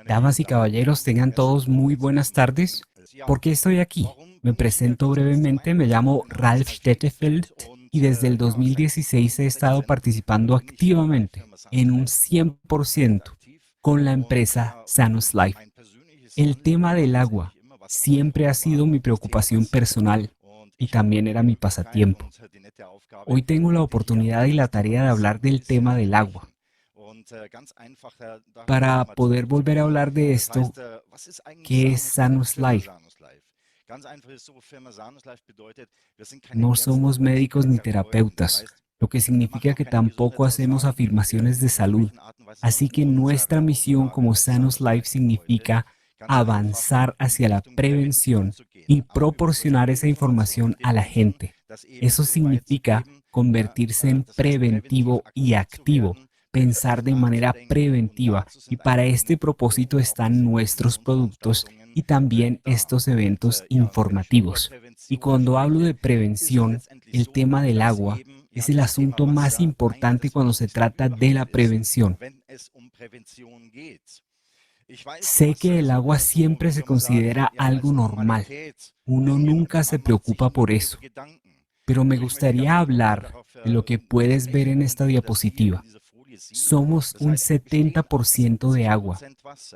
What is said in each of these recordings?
Damas y caballeros, tengan todos muy buenas tardes. ¿Por qué estoy aquí? Me presento brevemente, me llamo Ralf Stettefeld y desde el 2016 he estado participando activamente en un 100% con la empresa Sanus Life. El tema del agua siempre ha sido mi preocupación personal y también era mi pasatiempo. Hoy tengo la oportunidad y la tarea de hablar del tema del agua. Para poder volver a hablar de esto, ¿qué es Sanus Life? No somos médicos ni terapeutas, lo que significa que tampoco hacemos afirmaciones de salud. Así que nuestra misión como Sanus Life significa avanzar hacia la prevención y proporcionar esa información a la gente. Eso significa convertirse en preventivo y activo, pensar de manera preventiva, y para este propósito están nuestros productos y también estos eventos informativos. Y cuando hablo de prevención, el tema del agua es el asunto más importante cuando se trata de la prevención. Sé que el agua siempre se considera algo normal. Uno nunca se preocupa por eso. Pero me gustaría hablar de lo que puedes ver en esta diapositiva. Somos un 70% de agua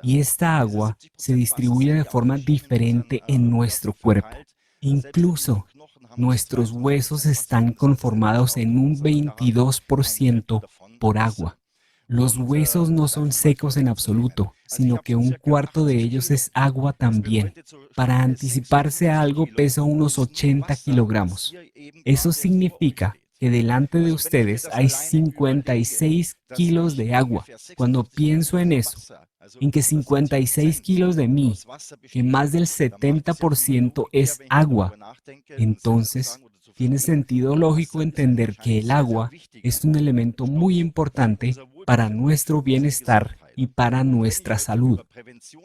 y esta agua se distribuye de forma diferente en nuestro cuerpo. Incluso nuestros huesos están conformados en un 22% por agua. Los huesos no son secos en absoluto, sino que un cuarto de ellos es agua también. Para anticiparse a algo pesa unos 80 kilogramos. Eso significa que delante de ustedes hay 56 kilos de agua. Cuando pienso en eso, en que 56 kilos de mí, que más del 70% es agua, entonces tiene sentido lógico entender que el agua es un elemento muy importante para nuestro bienestar y para nuestra salud.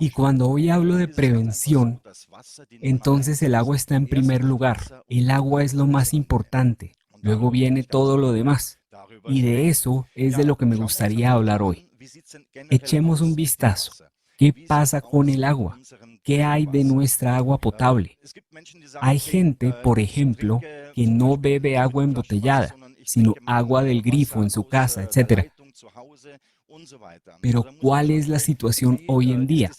Y cuando hoy hablo de prevención, entonces el agua está en primer lugar. El agua es lo más importante. Luego viene todo lo demás. Y de eso es de lo que me gustaría hablar hoy. Echemos un vistazo. ¿Qué pasa con el agua? ¿Qué hay de nuestra agua potable? Hay gente, por ejemplo, que no bebe agua embotellada, sino agua del grifo en su casa, etc. Pero ¿cuál es la situación hoy en día?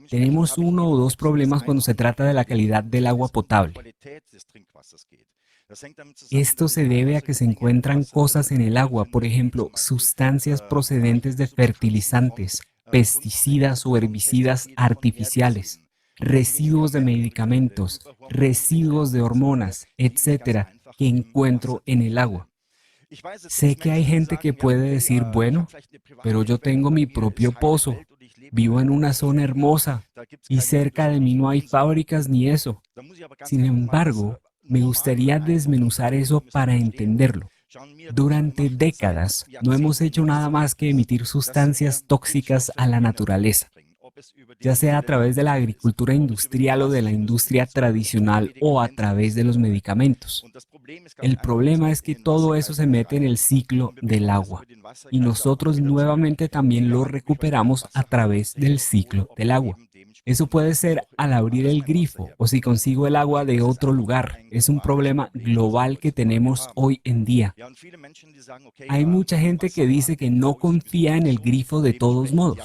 Tenemos uno o dos problemas cuando se trata de la calidad del agua potable. Esto se debe a que se encuentran cosas en el agua, por ejemplo, sustancias procedentes de fertilizantes, pesticidas o herbicidas artificiales, residuos de medicamentos, residuos de hormonas, etcétera, que encuentro en el agua. Sé que hay gente que puede decir, bueno, pero yo tengo mi propio pozo, vivo en una zona hermosa y cerca de mí no hay fábricas ni eso. Sin embargo, me gustaría desmenuzar eso para entenderlo. Durante décadas no hemos hecho nada más que emitir sustancias tóxicas a la naturaleza, ya sea a través de la agricultura industrial o de la industria tradicional o a través de los medicamentos. El problema es que todo eso se mete en el ciclo del agua y nosotros nuevamente también lo recuperamos a través del ciclo del agua. Eso puede ser al abrir el grifo o si consigo el agua de otro lugar. Es un problema global que tenemos hoy en día. Hay mucha gente que dice que no confía en el grifo de todos modos.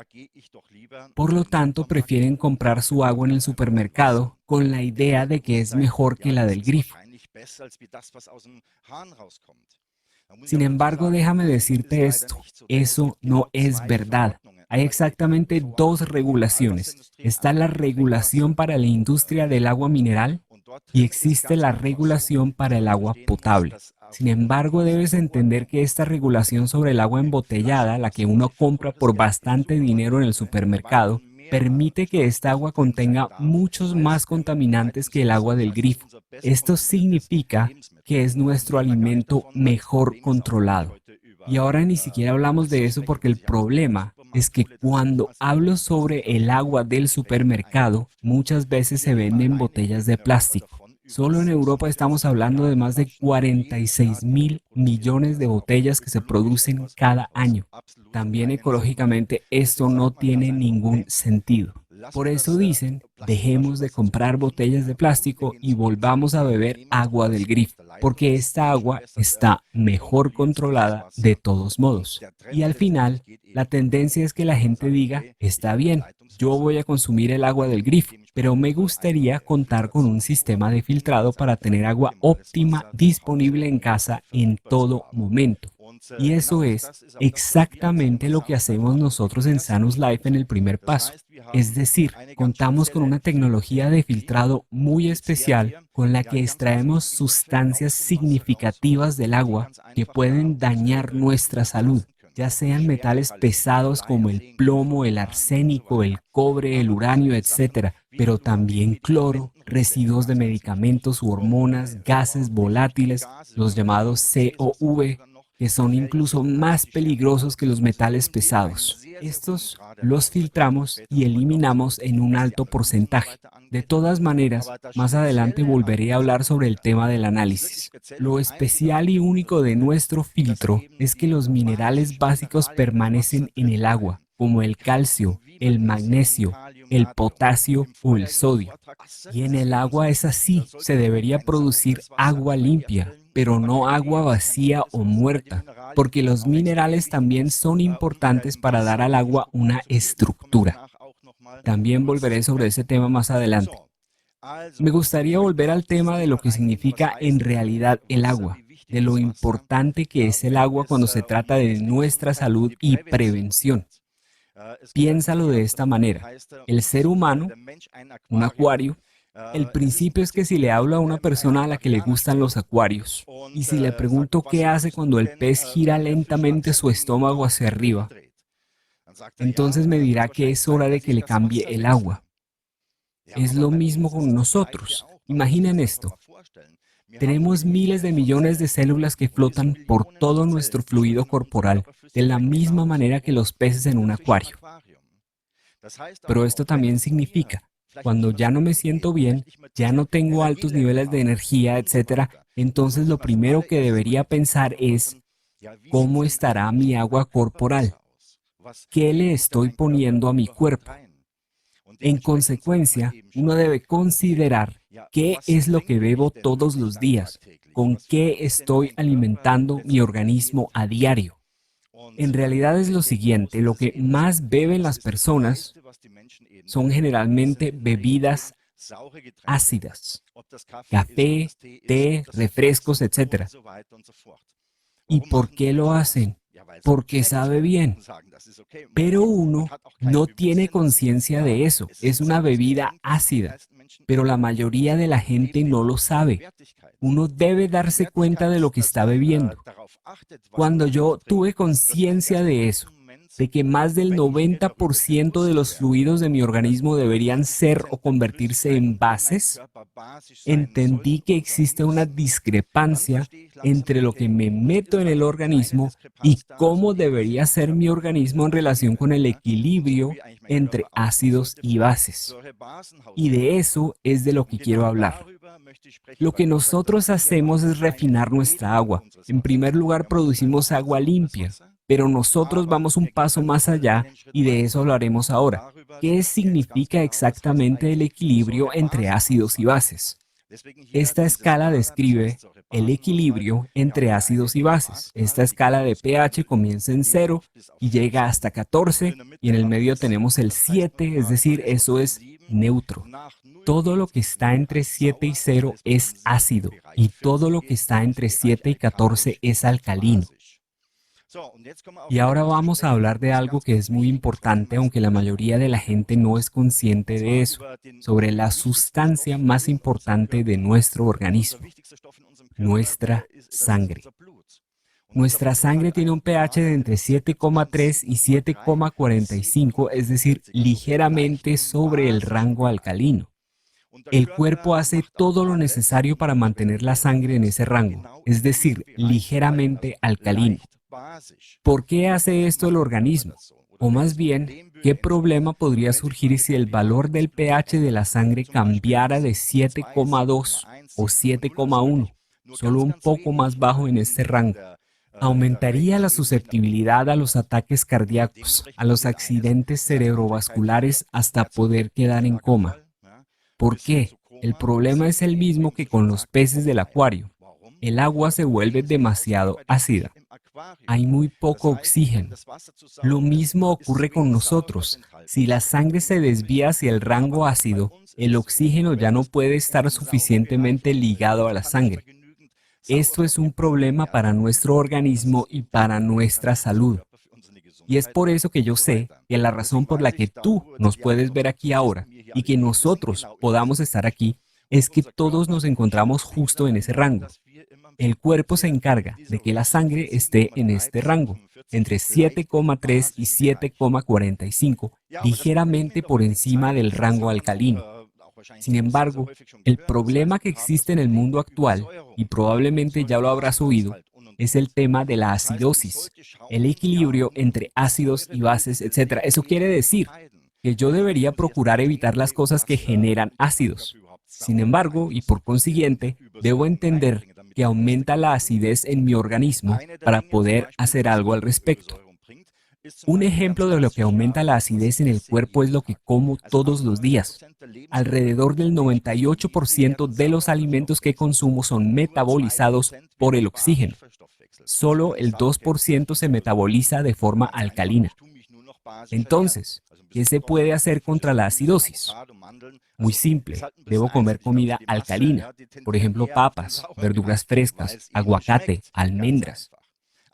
Por lo tanto, prefieren comprar su agua en el supermercado con la idea de que es mejor que la del grifo. Sin embargo, déjame decirte esto, eso no es verdad. Hay exactamente dos regulaciones. Está la regulación para la industria del agua mineral y existe la regulación para el agua potable. Sin embargo, debes entender que esta regulación sobre el agua embotellada, la que uno compra por bastante dinero en el supermercado, permite que esta agua contenga muchos más contaminantes que el agua del grifo. Esto significa que es nuestro alimento mejor controlado. Y ahora ni siquiera hablamos de eso porque el problema es que cuando hablo sobre el agua del supermercado, muchas veces se venden botellas de plástico. Solo en Europa estamos hablando de más de 46.000 millones de botellas que se producen cada año. También ecológicamente esto no tiene ningún sentido. Por eso dicen, dejemos de comprar botellas de plástico y volvamos a beber agua del grifo, porque esta agua está mejor controlada de todos modos. Y al final, la tendencia es que la gente diga, está bien, yo voy a consumir el agua del grifo, pero me gustaría contar con un sistema de filtrado para tener agua óptima disponible en casa en todo momento. Y eso es exactamente lo que hacemos nosotros en Sanus Life en el primer paso. Es decir, contamos con una tecnología de filtrado muy especial con la que extraemos sustancias significativas del agua que pueden dañar nuestra salud, ya sean metales pesados como el plomo, el arsénico, el cobre, el uranio, etcétera, pero también cloro, residuos de medicamentos u hormonas, gases volátiles, los llamados COV, que son incluso más peligrosos que los metales pesados. Estos los filtramos y eliminamos en un alto porcentaje. De todas maneras, más adelante volveré a hablar sobre el tema del análisis. Lo especial y único de nuestro filtro es que los minerales básicos permanecen en el agua, como el calcio, el magnesio, el potasio o el sodio. Y en el agua es así, se debería producir agua limpia, pero no agua vacía o muerta, porque los minerales también son importantes para dar al agua una estructura. También volveré sobre ese tema más adelante. Me gustaría volver al tema de lo que significa en realidad el agua, de lo importante que es el agua cuando se trata de nuestra salud y prevención. Piénsalo de esta manera. El ser humano, un acuario, el principio es que si le hablo a una persona a la que le gustan los acuarios y si le pregunto qué hace cuando el pez gira lentamente su estómago hacia arriba, entonces me dirá que es hora de que le cambie el agua. Es lo mismo con nosotros. Imaginen esto. Tenemos miles de millones de células que flotan por todo nuestro fluido corporal, de la misma manera que los peces en un acuario. Pero esto también significa, cuando ya no me siento bien, ya no tengo altos niveles de energía, etcétera, entonces lo primero que debería pensar es, ¿cómo estará mi agua corporal? ¿Qué le estoy poniendo a mi cuerpo? En consecuencia, uno debe considerar qué es lo que bebo todos los días, con qué estoy alimentando mi organismo a diario. En realidad es lo siguiente, lo que más beben las personas son generalmente bebidas ácidas, café, té, refrescos, etc. ¿Y por qué lo hacen? Porque sabe bien. Pero uno no tiene conciencia de eso. Es una bebida ácida, pero la mayoría de la gente no lo sabe. Uno debe darse cuenta de lo que está bebiendo. Cuando yo tuve conciencia de eso, de que más del 90% de los fluidos de mi organismo deberían ser o convertirse en bases, entendí que existe una discrepancia entre lo que me meto en el organismo y cómo debería ser mi organismo en relación con el equilibrio entre ácidos y bases. Y de eso es de lo que quiero hablar. Lo que nosotros hacemos es refinar nuestra agua. En primer lugar, producimos agua limpia, pero nosotros vamos un paso más allá y de eso hablaremos ahora. ¿Qué significa exactamente el equilibrio entre ácidos y bases? Esta escala describe el equilibrio entre ácidos y bases. Esta escala de pH comienza en 0 y llega hasta 14 y en el medio tenemos el 7, es decir, eso es neutro. Todo lo que está entre 7 y 0 es ácido y todo lo que está entre 7 y 14 es alcalino. Y ahora vamos a hablar de algo que es muy importante, aunque la mayoría de la gente no es consciente de eso, sobre la sustancia más importante de nuestro organismo, nuestra sangre. Nuestra sangre tiene un pH de entre 7,3 y 7,45, es decir, ligeramente sobre el rango alcalino. El cuerpo hace todo lo necesario para mantener la sangre en ese rango, es decir, ligeramente alcalino. ¿Por qué hace esto el organismo? O más bien, ¿qué problema podría surgir si el valor del pH de la sangre cambiara de 7,2 o 7,1, solo un poco más bajo en este rango. Aumentaría la susceptibilidad a los ataques cardíacos, a los accidentes cerebrovasculares hasta poder quedar en coma. ¿Por qué? El problema es el mismo que con los peces del acuario. El agua se vuelve demasiado ácida. Hay muy poco oxígeno. Lo mismo ocurre con nosotros. Si la sangre se desvía hacia el rango ácido, el oxígeno ya no puede estar suficientemente ligado a la sangre. Esto es un problema para nuestro organismo y para nuestra salud. Y es por eso que yo sé que la razón por la que tú nos puedes ver aquí ahora y que nosotros podamos estar aquí es que todos nos encontramos justo en ese rango. El cuerpo se encarga de que la sangre esté en este rango, entre 7,3 y 7,45, ligeramente por encima del rango alcalino. Sin embargo, el problema que existe en el mundo actual, y probablemente ya lo habrás oído, es el tema de la acidosis, el equilibrio entre ácidos y bases, etc. Eso quiere decir que yo debería procurar evitar las cosas que generan ácidos. Sin embargo, y por consiguiente, debo entender que aumenta la acidez en mi organismo para poder hacer algo al respecto. Un ejemplo de lo que aumenta la acidez en el cuerpo es lo que como todos los días. Alrededor del 98% de los alimentos que consumo son metabolizados por el oxígeno. Solo el 2% se metaboliza de forma alcalina. Entonces, ¿qué se puede hacer contra la acidosis? Muy simple, debo comer comida alcalina, por ejemplo, papas, verduras frescas, aguacate, almendras.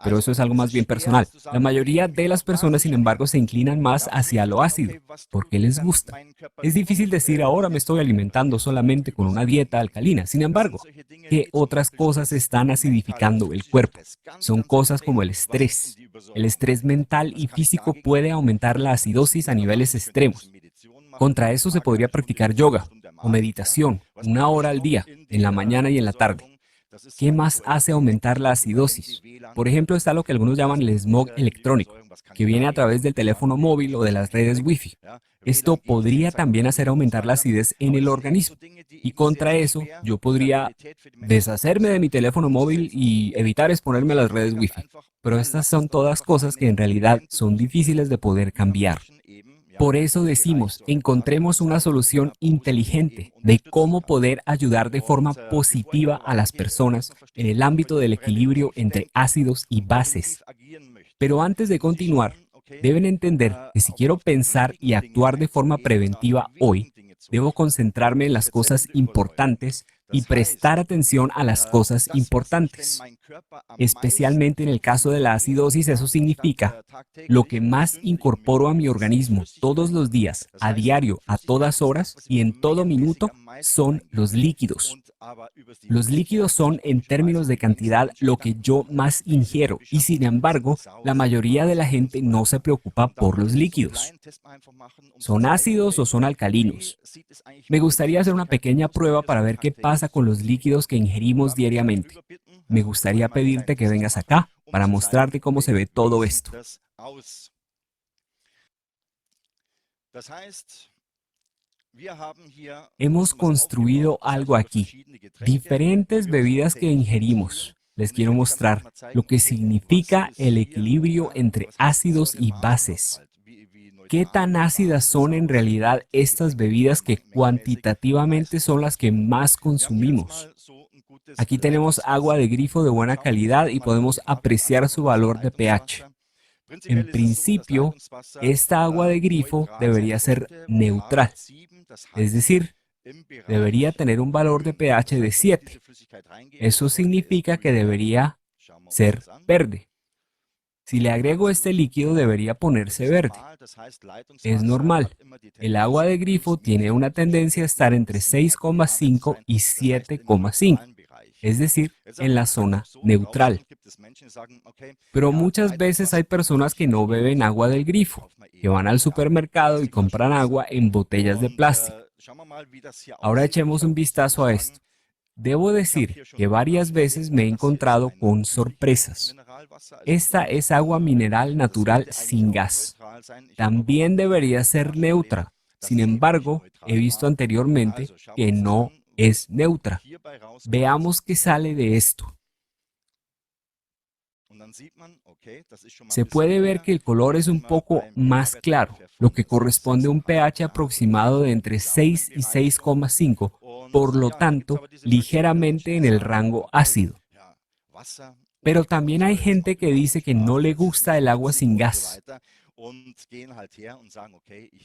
Pero eso es algo más bien personal. La mayoría de las personas, sin embargo, se inclinan más hacia lo ácido, porque les gusta. Es difícil decir ahora me estoy alimentando solamente con una dieta alcalina. Sin embargo, ¿qué otras cosas están acidificando el cuerpo? Son cosas como el estrés. El estrés mental y físico puede aumentar la acidosis a niveles extremos. Contra eso se podría practicar yoga o meditación 1 hora al día, en la mañana y en la tarde. ¿Qué más hace aumentar la acidosis? Por ejemplo, está lo que algunos llaman el smog electrónico, que viene a través del teléfono móvil o de las redes Wi-Fi. Esto podría también hacer aumentar la acidez en el organismo. Y contra eso, yo podría deshacerme de mi teléfono móvil y evitar exponerme a las redes Wi-Fi. Pero estas son todas cosas que en realidad son difíciles de poder cambiar. Por eso decimos, encontremos una solución inteligente de cómo poder ayudar de forma positiva a las personas en el ámbito del equilibrio entre ácidos y bases. Pero antes de continuar, deben entender que si quiero pensar y actuar de forma preventiva hoy, debo concentrarme en las cosas importantes y prestar atención a las cosas importantes. Especialmente en el caso de la acidosis, eso significa lo que más incorporo a mi organismo todos los días, a diario, a todas horas y en todo minuto, son los líquidos. Los líquidos son, en términos de cantidad, lo que yo más ingiero y, sin embargo, la mayoría de la gente no se preocupa por los líquidos. ¿Son ácidos o son alcalinos? Me gustaría hacer una pequeña prueba para ver qué pasa con los líquidos que ingerimos diariamente. Me gustaría pedirte que vengas acá para mostrarte cómo se ve todo esto. Hemos construido algo aquí, diferentes bebidas que ingerimos. Les quiero mostrar lo que significa el equilibrio entre ácidos y bases. ¿Qué tan ácidas son en realidad estas bebidas que cuantitativamente son las que más consumimos? Aquí tenemos agua de grifo de buena calidad y podemos apreciar su valor de pH. En principio, esta agua de grifo debería ser neutral, es decir, debería tener un valor de pH de 7. Eso significa que debería ser verde. Si le agrego este líquido, debería ponerse verde. Es normal. El agua de grifo tiene una tendencia a estar entre 6,5 y 7,5. Es decir, en la zona neutral. Pero muchas veces hay personas que no beben agua del grifo, que van al supermercado y compran agua en botellas de plástico. Ahora echemos un vistazo a esto. Debo decir que varias veces me he encontrado con sorpresas. Esta es agua mineral natural sin gas. También debería ser neutra. Sin embargo, he visto anteriormente que no es neutra. Veamos qué sale de esto. Se puede ver que el color es un poco más claro, lo que corresponde a un pH aproximado de entre 6 y 6,5, por lo tanto, ligeramente en el rango ácido. Pero también hay gente que dice que no le gusta el agua sin gas.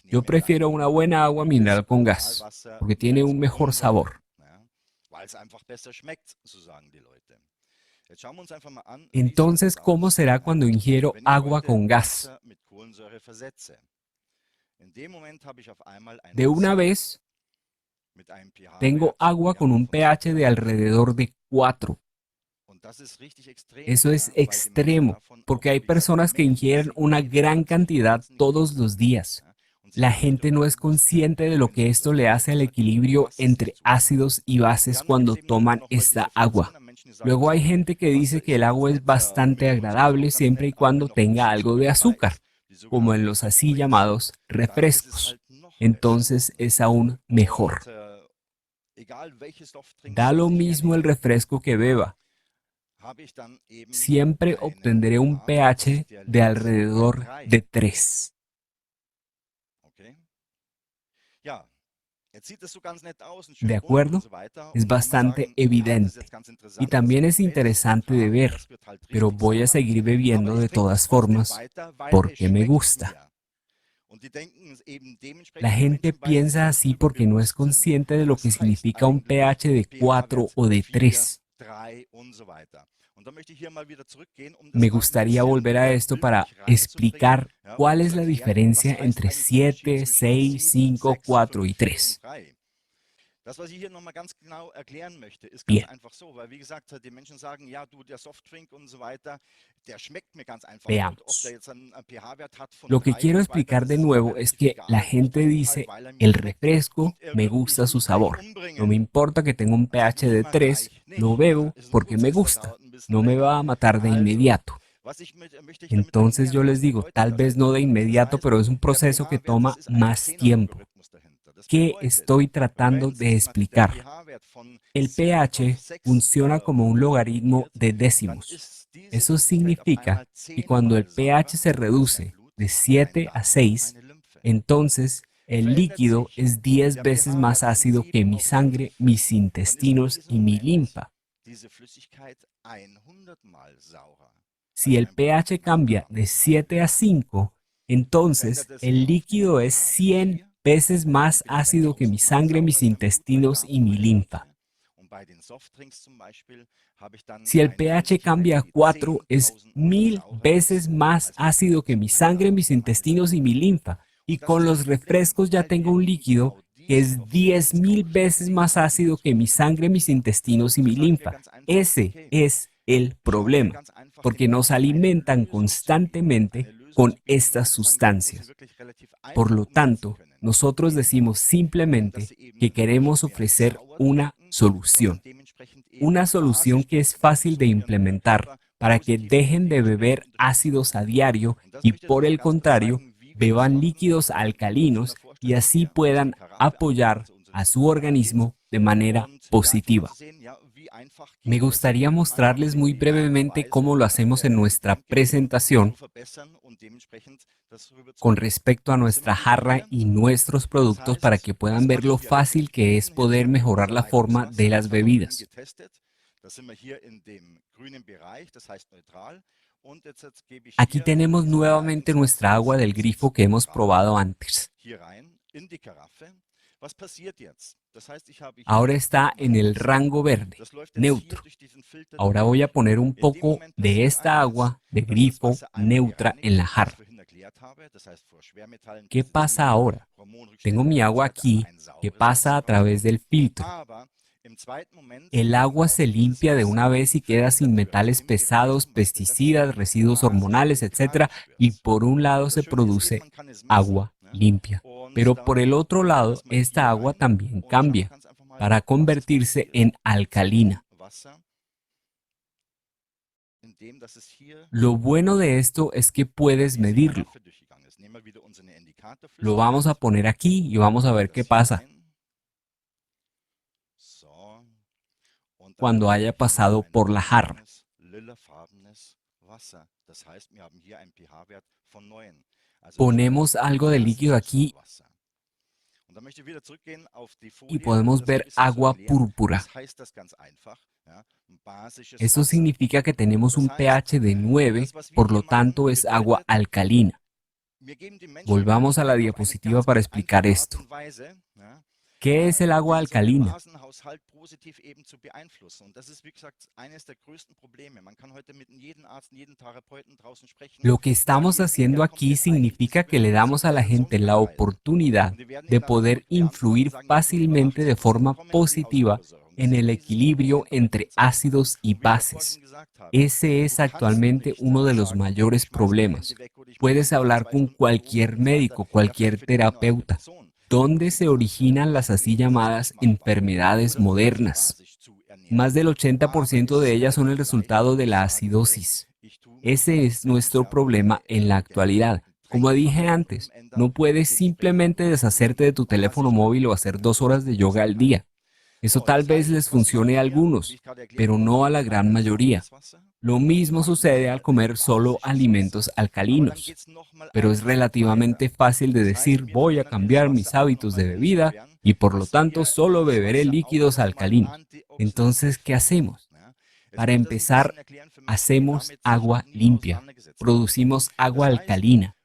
Yo prefiero una buena agua mineral con gas, porque tiene un mejor sabor. Entonces, ¿cómo será cuando ingiero agua con gas? De una vez, tengo agua con un pH de alrededor de 4. Eso es extremo, porque hay personas que ingieren una gran cantidad todos los días. La gente no es consciente de lo que esto le hace al equilibrio entre ácidos y bases cuando toman esta agua. Luego hay gente que dice que el agua es bastante agradable siempre y cuando tenga algo de azúcar, como en los así llamados refrescos. Entonces es aún mejor. Da lo mismo el refresco que beba. Siempre obtendré un pH de alrededor de 3. ¿De acuerdo? Es bastante evidente. Y también es interesante de ver, pero voy a seguir bebiendo de todas formas porque me gusta. La gente piensa así porque no es consciente de lo que significa un pH de 4 o de 3. Me gustaría volver a esto para explicar cuál es la diferencia entre 7, 6, 5, 4 y 3. Bien. Veamos. Lo que quiero explicar de nuevo es que la gente dice, el refresco me gusta su sabor. No me importa que tenga un pH de 3, lo bebo porque me gusta. No me va a matar de inmediato. Entonces yo les digo, tal vez no de inmediato, pero es un proceso que toma más tiempo. ¿Qué estoy tratando de explicar? El pH funciona como un logaritmo de décimos. Eso significa que cuando el pH se reduce de 7 a 6, entonces el líquido es 10 veces más ácido que mi sangre, mis intestinos y mi linfa. Si el pH cambia de 7 a 5, entonces el líquido es 100 veces más ácido que mi sangre, mis intestinos y mi linfa. Si el pH cambia a 4, es 1000 veces más ácido que mi sangre, mis intestinos y mi linfa. Y con los refrescos ya tengo un líquido que es 10.000 veces más ácido que mi sangre, mis intestinos y mi linfa. Ese es el problema, porque nos alimentan constantemente con estas sustancias. Por lo tanto, nosotros decimos simplemente que queremos ofrecer una solución que es fácil de implementar para que dejen de beber ácidos a diario y por el contrario, beban líquidos alcalinos y así puedan apoyar a su organismo de manera positiva. Me gustaría mostrarles muy brevemente cómo lo hacemos en nuestra presentación con respecto a nuestra jarra y nuestros productos para que puedan ver lo fácil que es poder mejorar la forma de las bebidas. Aquí tenemos nuevamente nuestra agua del grifo que hemos probado antes. Ahora está en el rango verde, neutro. Ahora voy a poner un poco de esta agua de grifo neutra en la jarra. ¿Qué pasa ahora? Tengo mi agua aquí que pasa a través del filtro. El agua se limpia de una vez y queda sin metales pesados, pesticidas, residuos hormonales, etc. Y por un lado se produce agua limpia. Pero por el otro lado, esta agua también cambia para convertirse en alcalina. Lo bueno de esto es que puedes medirlo. Lo vamos a poner aquí y vamos a ver qué pasa. cuando haya pasado por la jarra. Ponemos algo de líquido aquí y podemos ver agua púrpura. Eso significa que tenemos un pH de 9, por lo tanto es agua alcalina. Volvamos a la diapositiva para explicar esto. ¿Qué es el agua alcalina? Lo que estamos haciendo aquí significa que le damos a la gente la oportunidad de poder influir fácilmente de forma positiva en el equilibrio entre ácidos y bases. Ese es actualmente uno de los mayores problemas. Puedes hablar con cualquier médico, cualquier terapeuta. ¿Dónde se originan las así llamadas enfermedades modernas? Más del 80% de ellas son el resultado de la acidosis. Ese es nuestro problema en la actualidad. Como dije antes, no puedes simplemente deshacerte de tu teléfono móvil o hacer 2 horas de yoga al día. Eso tal vez les funcione a algunos, pero no a la gran mayoría. Lo mismo sucede al comer solo alimentos alcalinos, pero es relativamente fácil de decir voy a cambiar mis hábitos de bebida y por lo tanto solo beberé líquidos alcalinos. Entonces, ¿qué hacemos? Para empezar, hacemos agua limpia, producimos agua alcalina,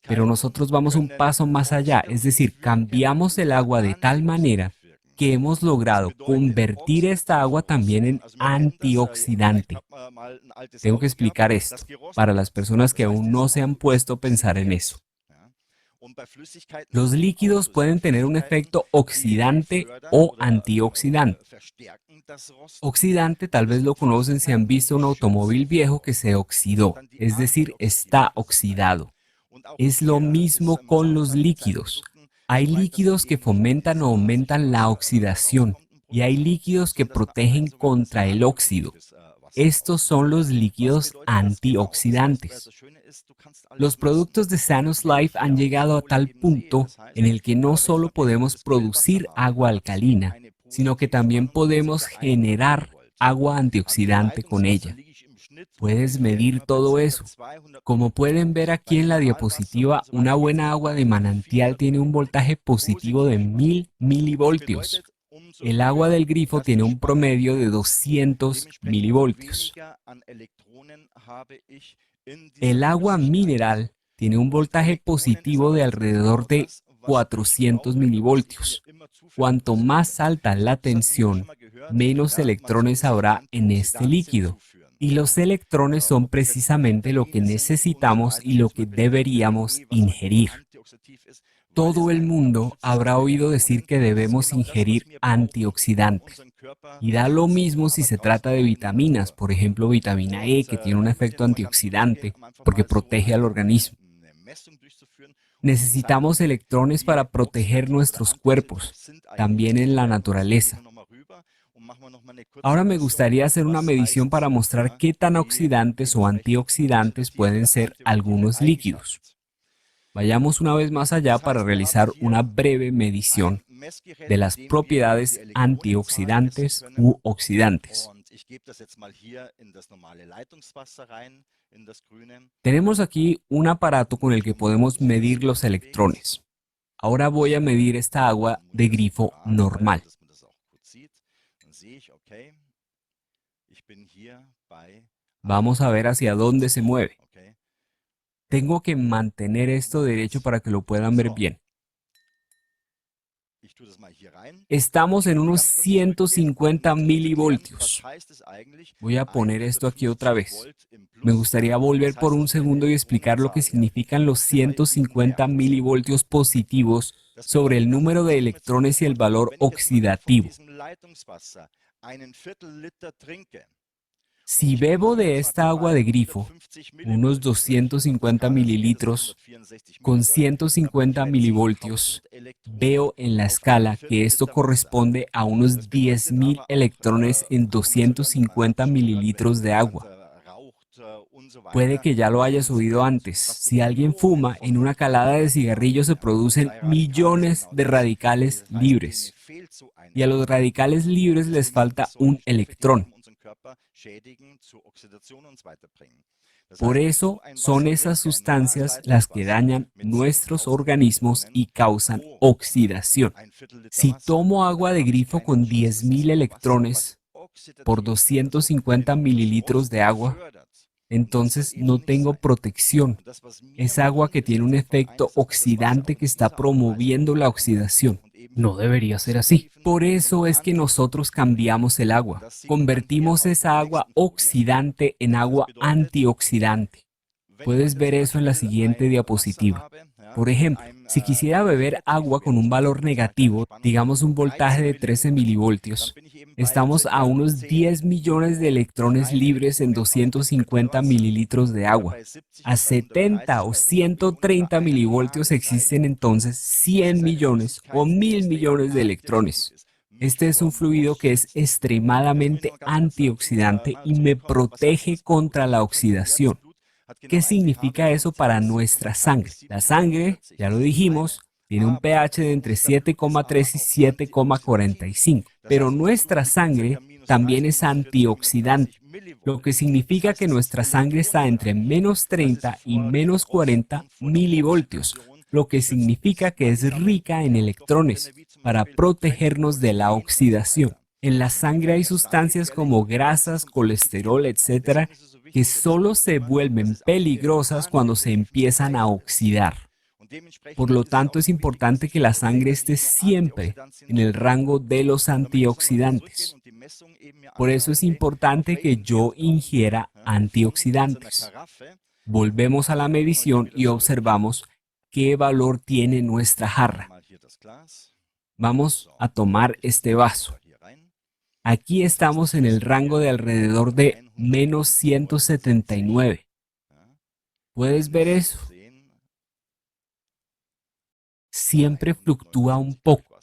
pero nosotros vamos un paso más allá, es decir, cambiamos el agua de tal manera que hemos logrado convertir esta agua también en antioxidante. Tengo que explicar esto para las personas que aún no se han puesto a pensar en eso. Los líquidos pueden tener un efecto oxidante o antioxidante. Oxidante tal vez lo conocen si han visto un automóvil viejo que se oxidó, es decir, está oxidado. Es lo mismo con los líquidos. Hay líquidos que fomentan o aumentan la oxidación y hay líquidos que protegen contra el óxido. Estos son los líquidos antioxidantes. Los productos de Sanus Life han llegado a tal punto en el que no solo podemos producir agua alcalina, sino que también podemos generar agua antioxidante con ella. Puedes medir todo eso. Como pueden ver aquí en la diapositiva, una buena agua de manantial tiene un voltaje positivo de 1000 milivoltios. El agua del grifo tiene un promedio de 200 milivoltios. El agua mineral tiene un voltaje positivo de alrededor de 400 milivoltios. Cuanto más alta la tensión, menos electrones habrá en este líquido. Y los electrones son precisamente lo que necesitamos y lo que deberíamos ingerir. Todo el mundo habrá oído decir que debemos ingerir antioxidantes. Y da lo mismo si se trata de vitaminas, por ejemplo, vitamina E, que tiene un efecto antioxidante porque protege al organismo. Necesitamos electrones para proteger nuestros cuerpos, también en la naturaleza. Ahora me gustaría hacer una medición para mostrar qué tan oxidantes o antioxidantes pueden ser algunos líquidos. Vayamos una vez más allá para realizar una breve medición de las propiedades antioxidantes u oxidantes. Tenemos aquí un aparato con el que podemos medir los electrones. Ahora voy a medir esta agua de grifo normal. Vamos a ver hacia dónde se mueve. Tengo que mantener esto derecho para que lo puedan ver bien. Estamos en unos 150 milivoltios. Voy a poner esto aquí otra vez. Me gustaría volver por un segundo y explicar lo que significan los 150 milivoltios positivos sobre el número de electrones y el valor oxidativo. Si bebo de esta agua de grifo, unos 250 mililitros, con 150 milivoltios, veo en la escala que esto corresponde a unos 10.000 electrones en 250 mililitros de agua. Puede que ya lo hayas oído antes. Si alguien fuma, en una calada de cigarrillos se producen millones de radicales libres. Y a los radicales libres les falta un electrón. Por eso son esas sustancias las que dañan nuestros organismos y causan oxidación. Si tomo agua de grifo con 10.000 electrones por 250 mililitros de agua, entonces no tengo protección. Es agua que tiene un efecto oxidante que está promoviendo la oxidación. No debería ser así. Por eso es que nosotros cambiamos el agua. Convertimos esa agua oxidante en agua antioxidante. Puedes ver eso en la siguiente diapositiva. Por ejemplo, si quisiera beber agua con un valor negativo, digamos un voltaje de 13 milivoltios, estamos a unos 10 millones de electrones libres en 250 mililitros de agua. A 70 o 130 milivoltios existen entonces 100 millones o 1.000 millones de electrones. Este es un fluido que es extremadamente antioxidante y me protege contra la oxidación. ¿Qué significa eso para nuestra sangre? La sangre, ya lo dijimos, tiene un pH de entre 7,3 y 7,45, pero nuestra sangre también es antioxidante, lo que significa que nuestra sangre está entre menos 30 y menos 40 milivoltios, lo que significa que es rica en electrones para protegernos de la oxidación. En la sangre hay sustancias como grasas, colesterol, etcétera, que solo se vuelven peligrosas cuando se empiezan a oxidar. Por lo tanto, es importante que la sangre esté siempre en el rango de los antioxidantes. Por eso es importante que yo ingiera antioxidantes. Volvemos a la medición y observamos qué valor tiene nuestra jarra. Vamos a tomar este vaso. Aquí estamos en el rango de alrededor de menos 179. ¿Puedes ver eso? Siempre fluctúa un poco.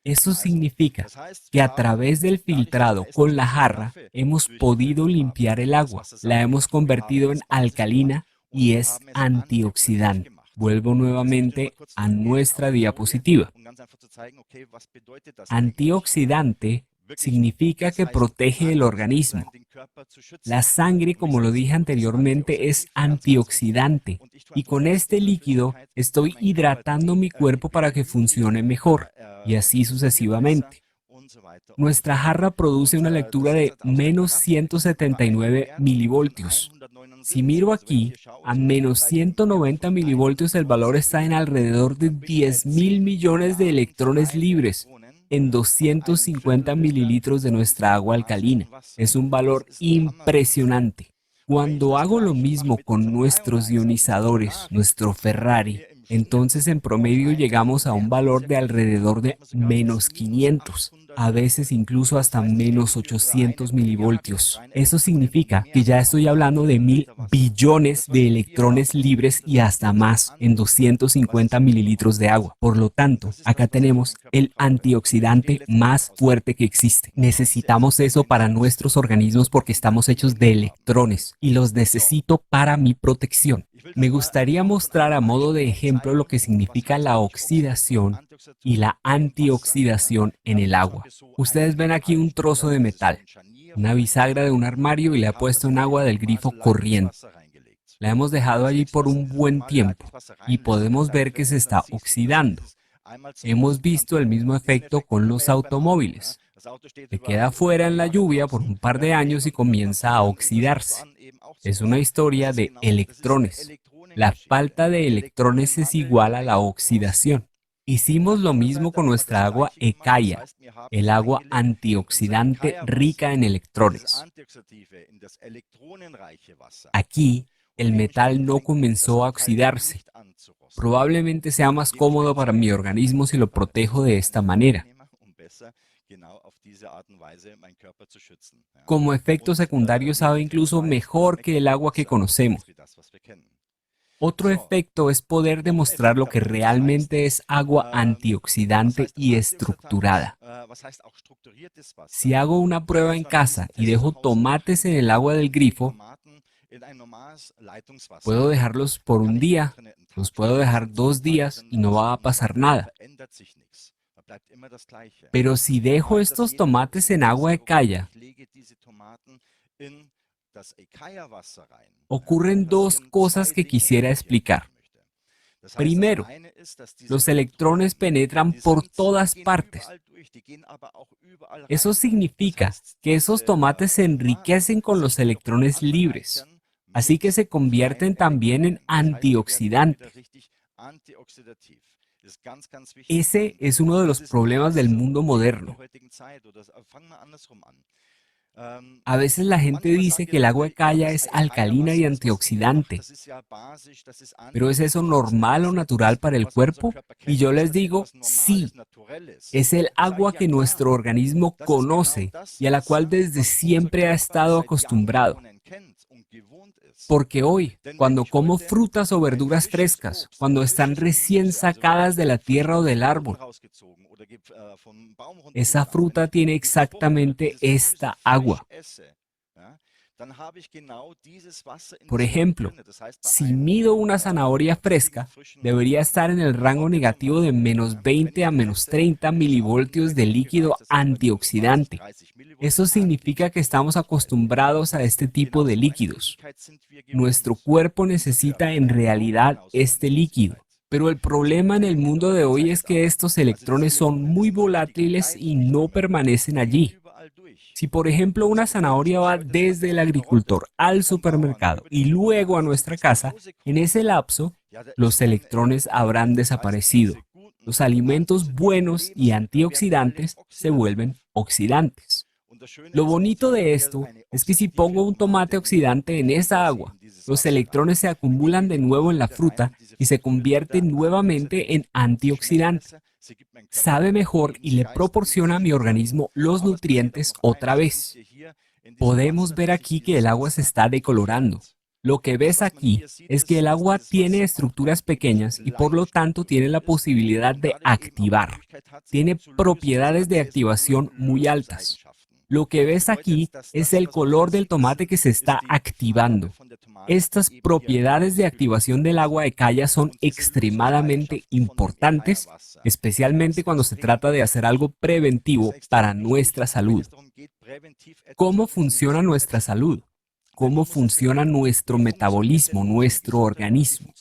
Eso significa que a través del filtrado con la jarra hemos podido limpiar el agua, la hemos convertido en alcalina y es antioxidante. Vuelvo nuevamente a nuestra diapositiva. Antioxidante significa que protege el organismo. La sangre, como lo dije anteriormente, es antioxidante y con este líquido estoy hidratando mi cuerpo para que funcione mejor y así sucesivamente. Nuestra jarra produce una lectura de menos 179 milivoltios. Si miro aquí, a menos 190 milivoltios el valor está en alrededor de 10.000 millones de electrones libres en 250 mililitros de nuestra agua alcalina. Es un valor impresionante. Cuando hago lo mismo con nuestros ionizadores, nuestro Ferrari, entonces en promedio llegamos a un valor de alrededor de menos 500, a veces incluso hasta menos 800 milivoltios. Eso significa que ya estoy hablando de 1.000 billones de electrones libres y hasta más en 250 mililitros de agua. Por lo tanto, acá tenemos el antioxidante más fuerte que existe. Necesitamos eso para nuestros organismos porque estamos hechos de electrones y los necesito para mi protección. Me gustaría mostrar a modo de ejemplo lo que significa la oxidación y la antioxidación en el agua. Ustedes ven aquí un trozo de metal, una bisagra de un armario y le ha puesto en agua del grifo corriente. La hemos dejado allí por un buen tiempo y podemos ver que se está oxidando. Hemos visto el mismo efecto con los automóviles. Se queda fuera en la lluvia por un par de años y comienza a oxidarse. Es una historia de electrones. La falta de electrones es igual a la oxidación. Hicimos lo mismo con nuestra agua Ekaya, el agua antioxidante rica en electrones. Aquí, el metal no comenzó a oxidarse. Probablemente sea más cómodo para mi organismo si lo protejo de esta manera. Como efecto secundario sabe incluso mejor que el agua que conocemos. Otro efecto es poder demostrar lo que realmente es agua antioxidante y estructurada. Si hago una prueba en casa y dejo tomates en el agua del grifo, puedo dejarlos por un día, los puedo dejar 2 días y no va a pasar nada. Pero si dejo estos tomates en agua de calla, ocurren dos cosas que quisiera explicar. Primero, los electrones penetran por todas partes. Eso significa que esos tomates se enriquecen con los electrones libres, así que se convierten también en antioxidantes. Ese es uno de los problemas del mundo moderno. A veces la gente dice que el agua de calla es alcalina y antioxidante, pero ¿es eso normal o natural para el cuerpo? Y yo les digo, sí, es el agua que nuestro organismo conoce y a la cual desde siempre ha estado acostumbrado. Porque hoy, cuando como frutas o verduras frescas, cuando están recién sacadas de la tierra o del árbol, esa fruta tiene exactamente esta agua. Por ejemplo, si mido una zanahoria fresca, debería estar en el rango negativo de -20 a -30 milivoltios de líquido antioxidante. Eso significa que estamos acostumbrados a este tipo de líquidos. Nuestro cuerpo necesita en realidad este líquido. Pero el problema en el mundo de hoy es que estos electrones son muy volátiles y no permanecen allí. Si por ejemplo una zanahoria va desde el agricultor al supermercado y luego a nuestra casa, en ese lapso los electrones habrán desaparecido. Los alimentos buenos y antioxidantes se vuelven oxidantes. Lo bonito de esto es que si pongo un tomate oxidante en esa agua, los electrones se acumulan de nuevo en la fruta y se convierten nuevamente en antioxidantes. Sabe mejor y le proporciona a mi organismo los nutrientes otra vez. Podemos ver aquí que el agua se está decolorando. Lo que ves aquí es que el agua tiene estructuras pequeñas y por lo tanto tiene la posibilidad de activar. Tiene propiedades de activación muy altas. Lo que ves aquí es el color del tomate que se está activando. Estas propiedades de activación del agua de calla son extremadamente importantes, especialmente cuando se trata de hacer algo preventivo para nuestra salud. ¿Cómo funciona nuestra salud? ¿Cómo funciona nuestro metabolismo, nuestro organismo?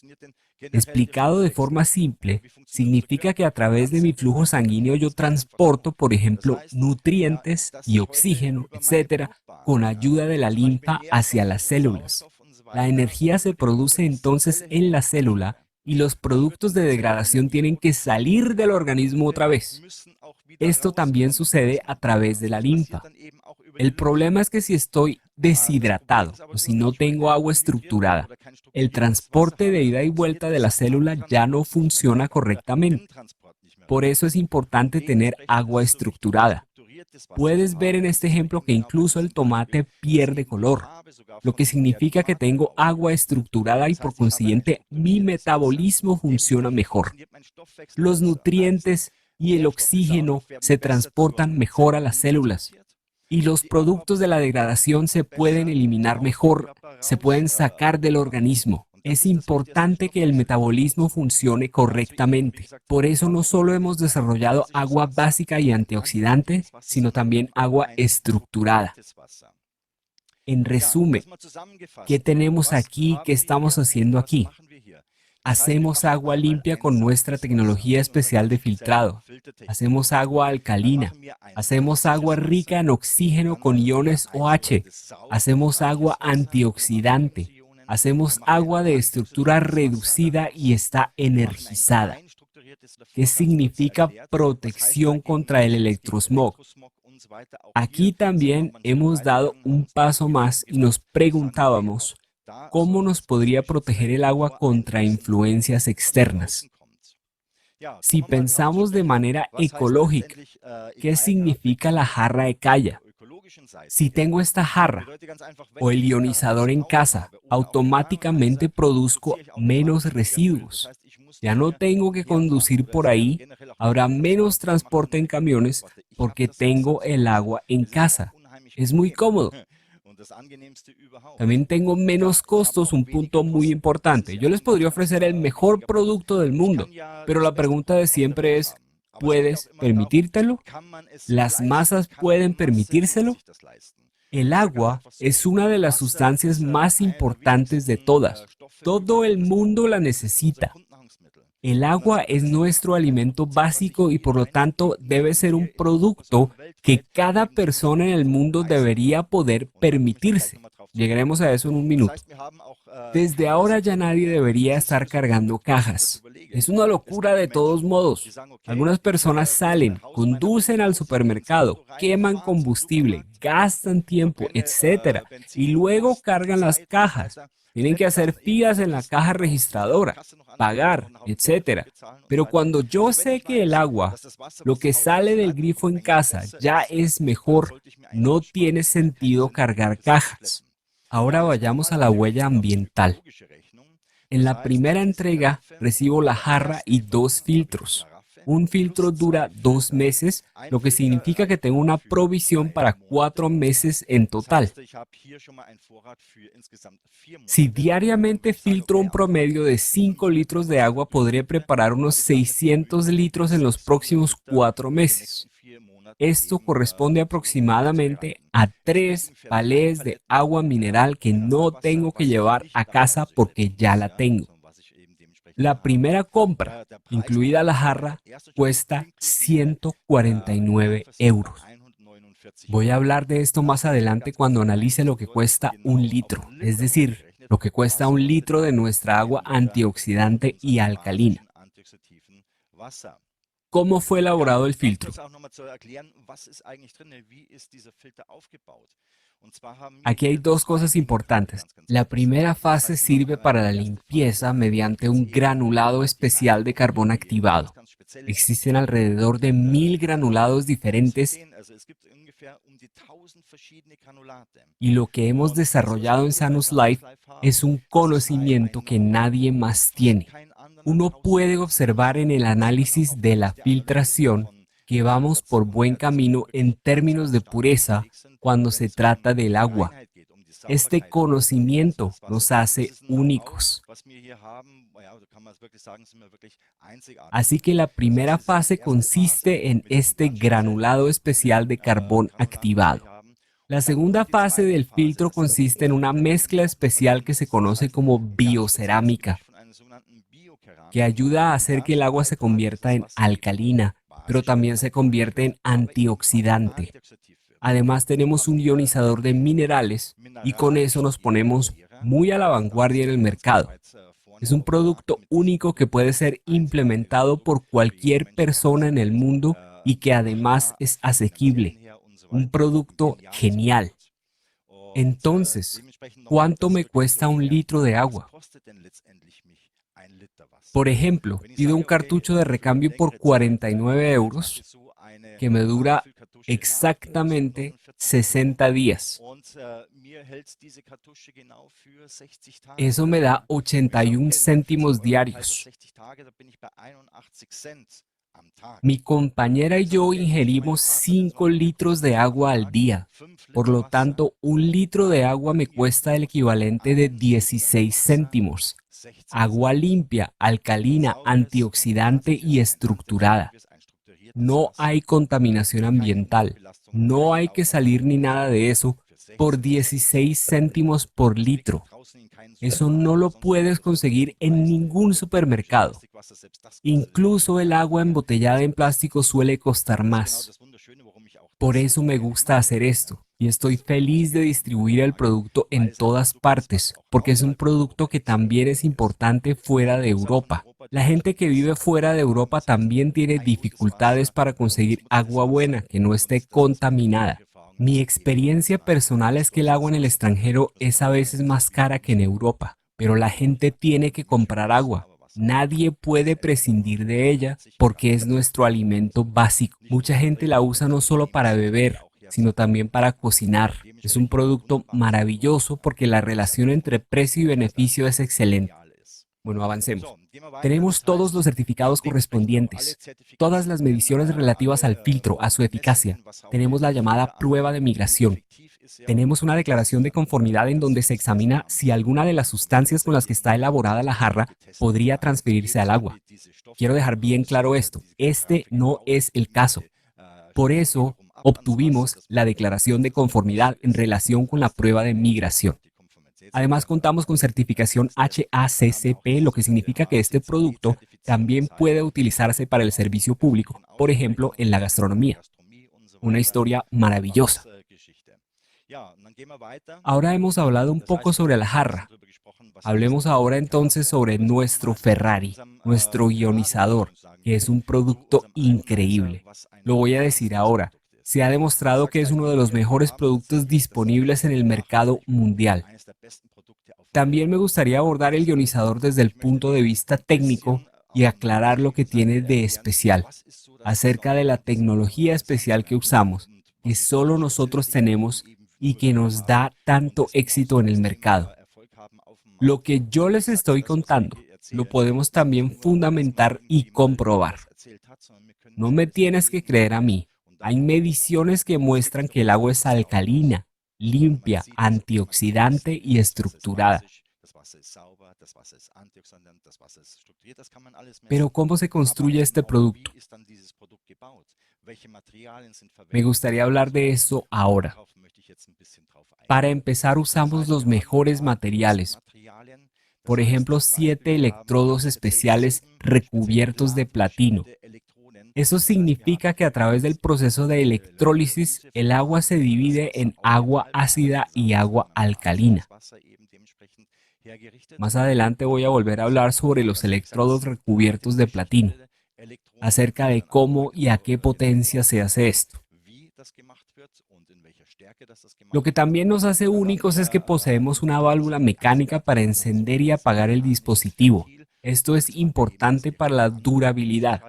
Explicado de forma simple, significa que a través de mi flujo sanguíneo yo transporto, por ejemplo, nutrientes y oxígeno, etcétera, con ayuda de la linfa hacia las células. La energía se produce entonces en la célula y los productos de degradación tienen que salir del organismo otra vez. Esto también sucede a través de la linfa. El problema es que si estoy deshidratado o si no tengo agua estructurada, el transporte de ida y vuelta de la célula ya no funciona correctamente. Por eso es importante tener agua estructurada. Puedes ver en este ejemplo que incluso el tomate pierde color, lo que significa que tengo agua estructurada y por consiguiente mi metabolismo funciona mejor. Los nutrientes y el oxígeno se transportan mejor a las células y los productos de la degradación se pueden eliminar mejor, se pueden sacar del organismo. Es importante que el metabolismo funcione correctamente. Por eso no solo hemos desarrollado agua básica y antioxidante, sino también agua estructurada. En resumen, ¿qué tenemos aquí? ¿Qué estamos haciendo aquí? Hacemos agua limpia con nuestra tecnología especial de filtrado. Hacemos agua alcalina. Hacemos agua rica en oxígeno con iones OH. Hacemos agua antioxidante. Hacemos agua de estructura reducida y está energizada. ¿Qué significa protección contra el electrosmog? Aquí también hemos dado un paso más y nos preguntábamos, ¿cómo nos podría proteger el agua contra influencias externas? Si pensamos de manera ecológica, ¿qué significa la jarra de calla? Si tengo esta jarra o el ionizador en casa, automáticamente produzco menos residuos. Ya no tengo que conducir por ahí, habrá menos transporte en camiones porque tengo el agua en casa. Es muy cómodo. También tengo menos costos, un punto muy importante. Yo les podría ofrecer el mejor producto del mundo, pero la pregunta de siempre es, ¿puedes permitírtelo? ¿Las masas pueden permitírselo? El agua es una de las sustancias más importantes de todas. Todo el mundo la necesita. El agua es nuestro alimento básico y por lo tanto debe ser un producto que cada persona en el mundo debería poder permitirse. Llegaremos a eso en un minuto. Desde ahora ya nadie debería estar cargando cajas. Es una locura de todos modos. Algunas personas salen, conducen al supermercado, queman combustible, gastan tiempo, etcétera, y luego cargan las cajas. Tienen que hacer filas en la caja registradora, pagar, etcétera. Pero cuando yo sé que el agua, lo que sale del grifo en casa, ya es mejor, no tiene sentido cargar cajas. Ahora vayamos a la huella ambiental. En la primera entrega recibo la jarra y 2 filtros. Un filtro dura 2 meses, lo que significa que tengo una provisión para 4 meses en total. Si diariamente filtro un promedio de 5 litros de agua, podré preparar unos 600 litros en los próximos 4 meses. Esto corresponde aproximadamente a 3 palés de agua mineral que no tengo que llevar a casa porque ya la tengo. La primera compra, incluida la jarra, cuesta 149 euros. Voy a hablar de esto más adelante cuando analice lo que cuesta un litro, es decir, lo que cuesta un litro de nuestra agua antioxidante y alcalina. ¿Cómo fue elaborado el filtro? Aquí hay 2 cosas importantes. La primera fase sirve para la limpieza mediante un granulado especial de carbón activado. Existen alrededor de 1000 granulados diferentes y lo que hemos desarrollado en Sanus Life es un conocimiento que nadie más tiene. Uno puede observar en el análisis de la filtración que vamos por buen camino en términos de pureza cuando se trata del agua. Este conocimiento nos hace únicos. Así que la primera fase consiste en este granulado especial de carbón activado. La segunda fase del filtro consiste en una mezcla especial que se conoce como biocerámica, que ayuda a hacer que el agua se convierta en alcalina, pero también se convierte en antioxidante. Además tenemos un ionizador de minerales y con eso nos ponemos muy a la vanguardia en el mercado. Es un producto único que puede ser implementado por cualquier persona en el mundo y que además es asequible. Un producto genial. Entonces, ¿cuánto me cuesta un litro de agua? Por ejemplo, pido un cartucho de recambio por 49 euros que me dura exactamente 60 días. Eso me da 81 céntimos diarios. Mi compañera y yo ingerimos 5 litros de agua al día. Por lo tanto, un litro de agua me cuesta el equivalente de 16 céntimos. Agua limpia, alcalina, antioxidante y estructurada. No hay contaminación ambiental. No hay que salir ni nada de eso por 16 céntimos por litro. Eso no lo puedes conseguir en ningún supermercado. Incluso el agua embotellada en plástico suele costar más. Por eso me gusta hacer esto y estoy feliz de distribuir el producto en todas partes, porque es un producto que también es importante fuera de Europa. La gente que vive fuera de Europa también tiene dificultades para conseguir agua buena que no esté contaminada. Mi experiencia personal es que el agua en el extranjero es a veces más cara que en Europa, pero la gente tiene que comprar agua. Nadie puede prescindir de ella porque es nuestro alimento básico. Mucha gente la usa no solo para beber, sino también para cocinar. Es un producto maravilloso porque la relación entre precio y beneficio es excelente. Bueno, avancemos. Tenemos todos los certificados correspondientes, todas las mediciones relativas al filtro, a su eficacia. Tenemos la llamada prueba de migración. Tenemos una declaración de conformidad en donde se examina si alguna de las sustancias con las que está elaborada la jarra podría transferirse al agua. Quiero dejar bien claro esto. Este no es el caso. Por eso obtuvimos la declaración de conformidad en relación con la prueba de migración. Además, contamos con certificación HACCP, lo que significa que este producto también puede utilizarse para el servicio público, por ejemplo, en la gastronomía. Una historia maravillosa. Ahora hemos hablado un poco sobre la jarra. Hablemos ahora entonces sobre nuestro Ferrari, nuestro ionizador, que es un producto increíble. Lo voy a decir ahora. Se ha demostrado que es uno de los mejores productos disponibles en el mercado mundial. También me gustaría abordar el ionizador desde el punto de vista técnico y aclarar lo que tiene de especial, acerca de la tecnología especial que usamos, que solo nosotros tenemos y que nos da tanto éxito en el mercado. Lo que yo les estoy contando lo podemos también fundamentar y comprobar. No me tienes que creer a mí. Hay mediciones que muestran que el agua es alcalina, limpia, antioxidante y estructurada. Pero ¿cómo se construye este producto? Me gustaría hablar de eso ahora. Para empezar, usamos los mejores materiales. Por ejemplo, 7 electrodos especiales recubiertos de platino. Eso significa que a través del proceso de electrólisis, el agua se divide en agua ácida y agua alcalina. Más adelante voy a volver a hablar sobre los electrodos recubiertos de platino, acerca de cómo y a qué potencia se hace esto. Lo que también nos hace únicos es que poseemos una válvula mecánica para encender y apagar el dispositivo. Esto es importante para la durabilidad.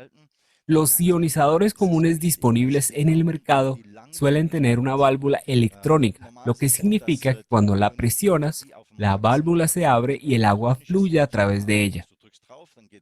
Los ionizadores comunes disponibles en el mercado suelen tener una válvula electrónica, lo que significa que cuando la presionas, la válvula se abre y el agua fluye a través de ella.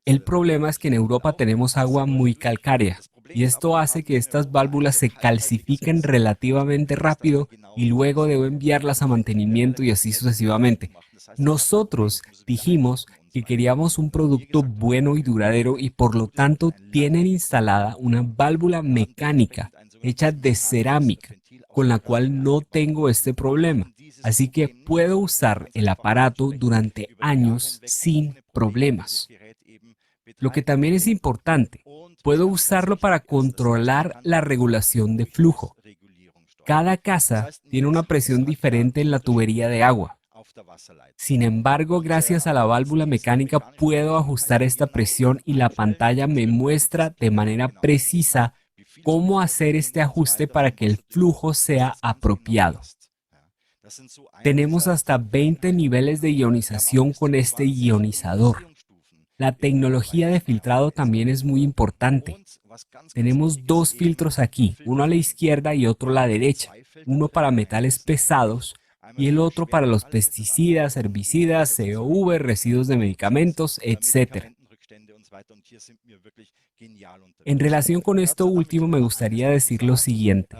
El problema es que en Europa tenemos agua muy calcárea, y esto hace que estas válvulas se calcifiquen relativamente rápido y luego debo enviarlas a mantenimiento y así sucesivamente. Nosotros dijimos que queríamos un producto bueno y duradero y por lo tanto tienen instalada una válvula mecánica hecha de cerámica con la cual no tengo este problema. Así que puedo usar el aparato durante años sin problemas. Lo que también es importante, puedo usarlo para controlar la regulación de flujo. Cada casa tiene una presión diferente en la tubería de agua. Sin embargo, gracias a la válvula mecánica puedo ajustar esta presión y la pantalla me muestra de manera precisa cómo hacer este ajuste para que el flujo sea apropiado. Tenemos hasta 20 niveles de ionización con este ionizador. La tecnología de filtrado también es muy importante. Tenemos 2 filtros aquí, uno a la izquierda y otro a la derecha, uno para metales pesados y el otro para los pesticidas, herbicidas, COV, residuos de medicamentos, etc. En relación con esto último, me gustaría decir lo siguiente,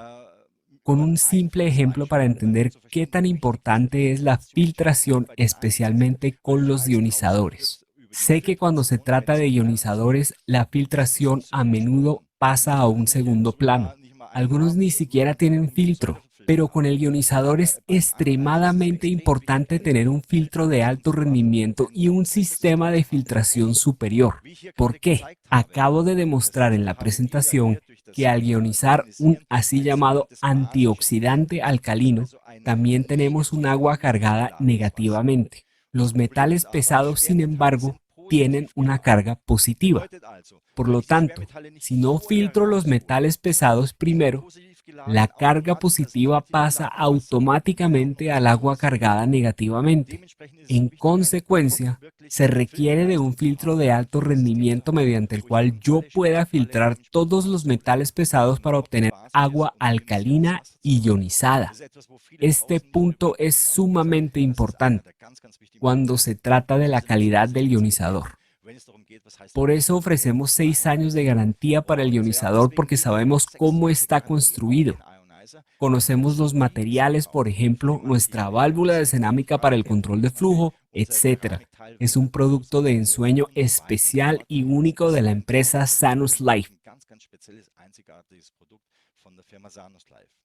con un simple ejemplo para entender qué tan importante es la filtración, especialmente con los ionizadores. Sé que cuando se trata de ionizadores, la filtración a menudo pasa a un segundo plano. Algunos ni siquiera tienen filtro, pero con el ionizador es extremadamente importante tener un filtro de alto rendimiento y un sistema de filtración superior. ¿Por qué? Acabo de demostrar en la presentación que al ionizar un así llamado antioxidante alcalino, también tenemos un agua cargada negativamente. Los metales pesados, sin embargo, tienen una carga positiva. Por lo tanto, si no filtro los metales pesados primero, la carga positiva pasa automáticamente al agua cargada negativamente. En consecuencia, Se requiere de un filtro de alto rendimiento mediante el cual yo pueda filtrar todos los metales pesados para obtener agua alcalina y ionizada. Este punto es sumamente importante cuando se trata de la calidad del ionizador. Por eso ofrecemos 6 años de garantía para el ionizador porque sabemos cómo está construido. Conocemos los materiales, por ejemplo, nuestra válvula de cerámica para el control de flujo, etc. Es un producto de ensueño especial y único de la empresa Sanus Life.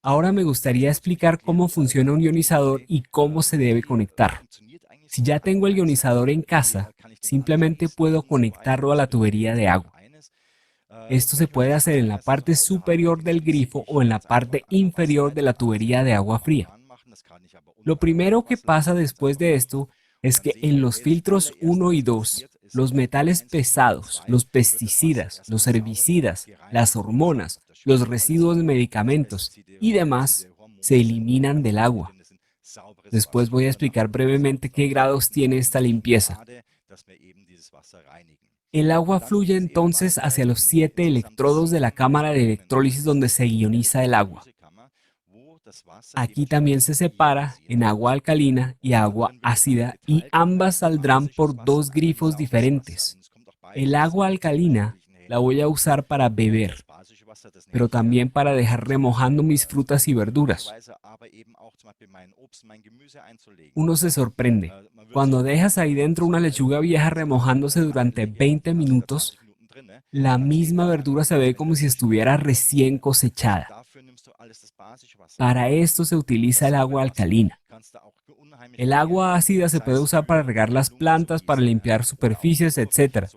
Ahora me gustaría explicar cómo funciona un ionizador y cómo se debe conectar. Si ya tengo el ionizador en casa, simplemente puedo conectarlo a la tubería de agua. Esto se puede hacer en la parte superior del grifo o en la parte inferior de la tubería de agua fría. Lo primero que pasa después de esto es que en los filtros 1 y 2, los metales pesados, los pesticidas, los herbicidas, las hormonas, los residuos de medicamentos y demás se eliminan del agua. Después voy a explicar brevemente qué grados tiene esta limpieza. El agua fluye entonces hacia los 7 electrodos de la cámara de electrólisis donde se ioniza el agua. Aquí también se separa en agua alcalina y agua ácida y ambas saldrán por 2 grifos diferentes. El agua alcalina la voy a usar para beber, pero también para dejar remojando mis frutas y verduras. Uno se sorprende. Cuando dejas ahí dentro una lechuga vieja remojándose durante 20 minutos, la misma verdura se ve como si estuviera recién cosechada. Para esto se utiliza el agua alcalina. El agua ácida se puede usar para regar las plantas, para limpiar superficies, etc.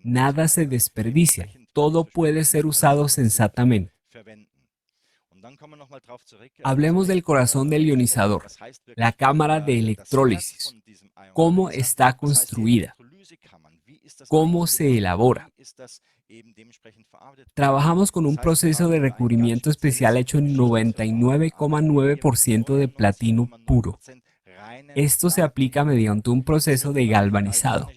Nada se desperdicia. Todo puede ser usado sensatamente. Hablemos del corazón del ionizador, la cámara de electrólisis. ¿Cómo está construida? ¿Cómo se elabora? Trabajamos con un proceso de recubrimiento especial hecho en 99,9% de platino puro. Esto se aplica mediante un proceso de galvanizado.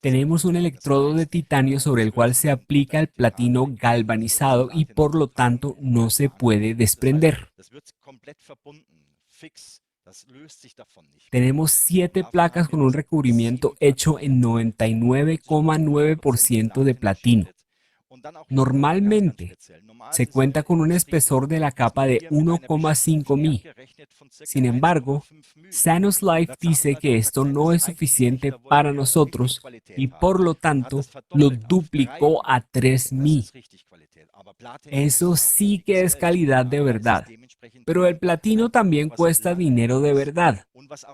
Tenemos un electrodo de titanio sobre el cual se aplica el platino galvanizado y por lo tanto no se puede desprender. Tenemos 7 placas con un recubrimiento hecho en 99,9% de platino. Normalmente, se cuenta con un espesor de la capa de 1,5 mi. Sin embargo, Sanus Life dice que esto no es suficiente para nosotros y por lo tanto lo duplicó a 3 mi. Eso sí que es calidad de verdad. Pero el platino también cuesta dinero de verdad.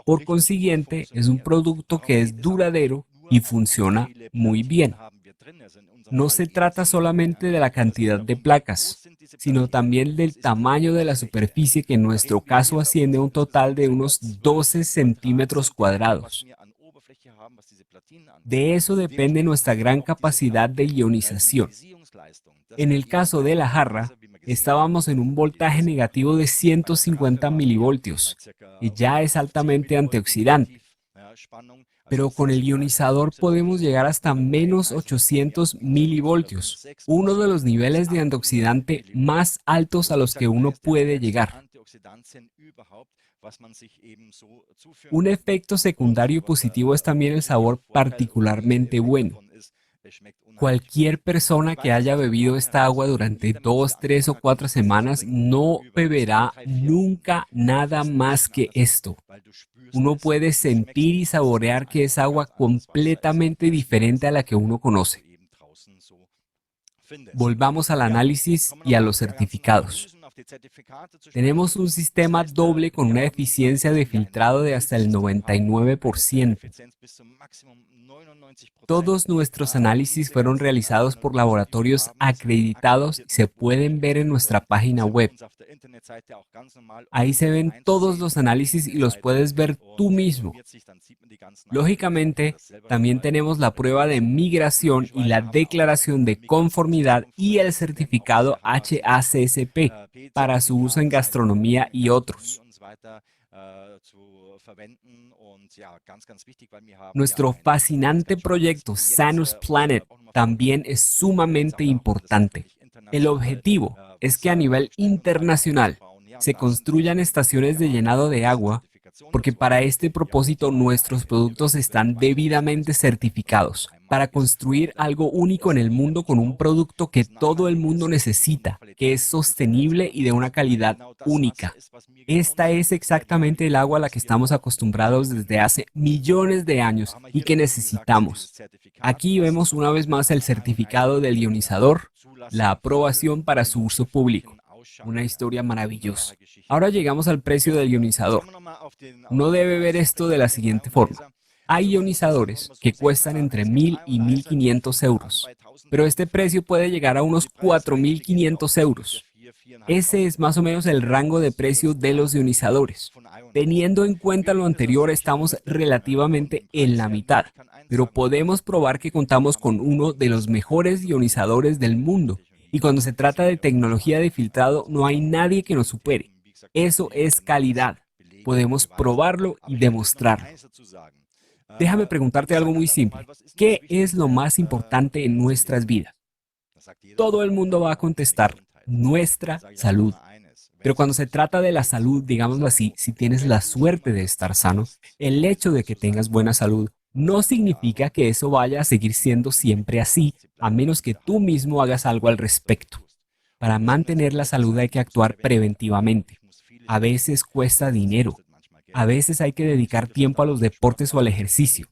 Por consiguiente, es un producto que es duradero y funciona muy bien. No se trata solamente de la cantidad de placas, sino también del tamaño de la superficie que en nuestro caso asciende a un total de unos 12 centímetros cuadrados. De eso depende nuestra gran capacidad de ionización. En el caso de la jarra, estábamos en un voltaje negativo de 150 milivoltios, que ya es altamente antioxidante. Pero con el ionizador podemos llegar hasta menos 800 milivoltios, uno de los niveles de antioxidante más altos a los que uno puede llegar. Un efecto secundario positivo es también el sabor particularmente bueno. Cualquier persona que haya bebido esta agua durante 2, 3 o 4 semanas no beberá nunca nada más que esto. Uno puede sentir y saborear que es agua completamente diferente a la que uno conoce. Volvamos al análisis y a los certificados. Tenemos un sistema doble con una eficiencia de filtrado de hasta el 99%. Todos nuestros análisis fueron realizados por laboratorios acreditados y se pueden ver en nuestra página web. Ahí se ven todos los análisis y los puedes ver tú mismo. Lógicamente, también tenemos la prueba de migración y la declaración de conformidad y el certificado HACCP para su uso en gastronomía y otros. Nuestro fascinante proyecto Sanus Planet también es sumamente importante. El objetivo es que a nivel internacional se construyan estaciones de llenado de agua, porque para este propósito nuestros productos están debidamente certificados para construir algo único en el mundo con un producto que todo el mundo necesita, que es sostenible y de una calidad única. Esta es exactamente el agua a la que estamos acostumbrados desde hace millones de años y que necesitamos. Aquí vemos una vez más el certificado del ionizador, la aprobación para su uso público. Una historia maravillosa. Ahora llegamos al precio del ionizador. Uno debe ver esto de la siguiente forma. Hay ionizadores que cuestan entre 1.000 y 1.500 euros, pero este precio puede llegar a unos 4.500 euros. Ese es más o menos el rango de precio de los ionizadores. Teniendo en cuenta lo anterior, estamos relativamente en la mitad, pero podemos probar que contamos con uno de los mejores ionizadores del mundo. Y cuando se trata de tecnología de filtrado, no hay nadie que nos supere. Eso es calidad. Podemos probarlo y demostrarlo. Déjame preguntarte algo muy simple. ¿Qué es lo más importante en nuestras vidas? Todo el mundo va a contestar, nuestra salud. Pero cuando se trata de la salud, digámoslo así, si tienes la suerte de estar sano, el hecho de que tengas buena salud no significa que eso vaya a seguir siendo siempre así, a menos que tú mismo hagas algo al respecto. Para mantener la salud hay que actuar preventivamente. A veces cuesta dinero. A veces hay que dedicar tiempo a los deportes o al ejercicio.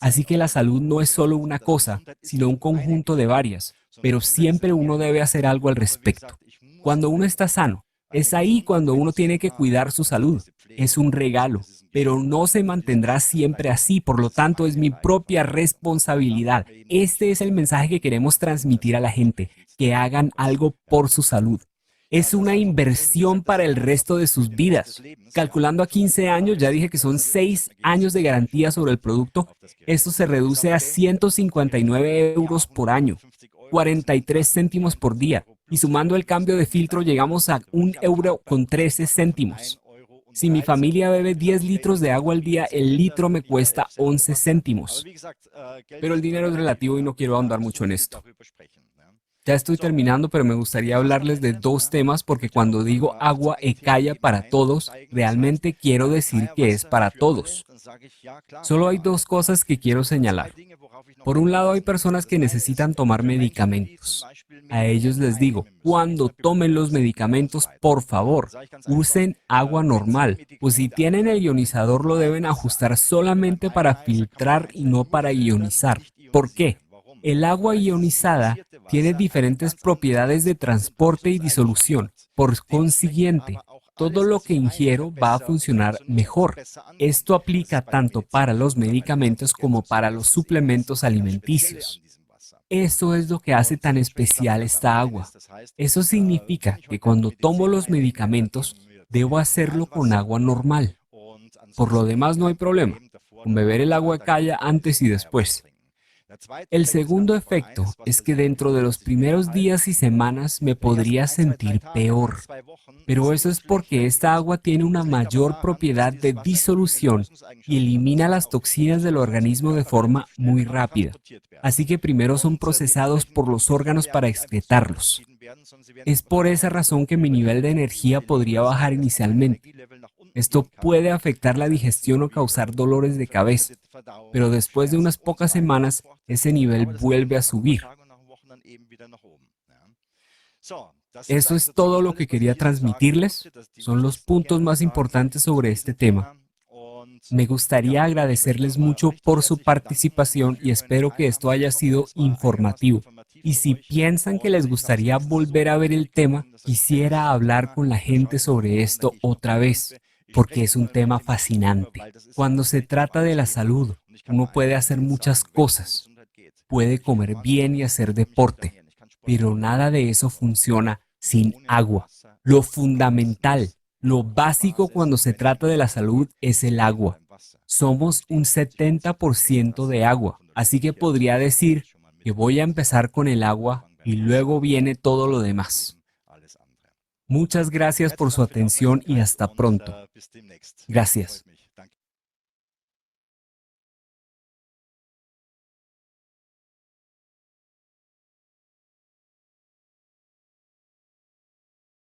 Así que la salud no es solo una cosa, sino un conjunto de varias, pero siempre uno debe hacer algo al respecto. Cuando uno está sano, es ahí cuando uno tiene que cuidar su salud. Es un regalo, pero no se mantendrá siempre así, por lo tanto es mi propia responsabilidad. Este es el mensaje que queremos transmitir a la gente, que hagan algo por su salud. Es una inversión para el resto de sus vidas. Calculando a 15 años, ya dije que son 6 años de garantía sobre el producto. Esto se reduce a 159 euros por año, 43 céntimos por día. Y sumando el cambio de filtro llegamos a 1,13 € Si mi familia bebe 10 litros de agua al día, el litro me cuesta 11 céntimos. Pero el dinero es relativo y no quiero ahondar mucho en esto. Ya estoy terminando, pero me gustaría hablarles de dos temas porque cuando digo agua Ecaya para todos, realmente quiero decir que es para todos. Solo hay dos cosas que quiero señalar. Por un lado, hay personas que necesitan tomar medicamentos. A ellos les digo, cuando tomen los medicamentos, por favor, usen agua normal, pues si tienen el ionizador lo deben ajustar solamente para filtrar y no para ionizar. ¿Por qué? El agua ionizada tiene diferentes propiedades de transporte y disolución. Por consiguiente, todo lo que ingiero va a funcionar mejor. Esto aplica tanto para los medicamentos como para los suplementos alimenticios. Eso es lo que hace tan especial esta agua. Eso significa que cuando tomo los medicamentos, debo hacerlo con agua normal. Por lo demás no hay problema, con beber el agua Ecaya antes y después. El segundo efecto es que dentro de los primeros días y semanas me podría sentir peor, pero eso es porque esta agua tiene una mayor propiedad de disolución y elimina las toxinas del organismo de forma muy rápida. Así que primero son procesados por los órganos para excretarlos. Es por esa razón que mi nivel de energía podría bajar inicialmente. Esto puede afectar la digestión o causar dolores de cabeza, pero después de unas pocas semanas, ese nivel vuelve a subir. Eso es todo lo que quería transmitirles. Son los puntos más importantes sobre este tema. Me gustaría agradecerles mucho por su participación y espero que esto haya sido informativo. Y si piensan que les gustaría volver a ver el tema, quisiera hablar con la gente sobre esto otra vez, porque es un tema fascinante. Cuando se trata de la salud, uno puede hacer muchas cosas. Puede comer bien y hacer deporte, pero nada de eso funciona sin agua. Lo fundamental, lo básico cuando se trata de la salud es el agua. Somos un 70% de agua, así que podría decir que voy a empezar con el agua y luego viene todo lo demás. Muchas gracias por su atención y hasta pronto. Gracias.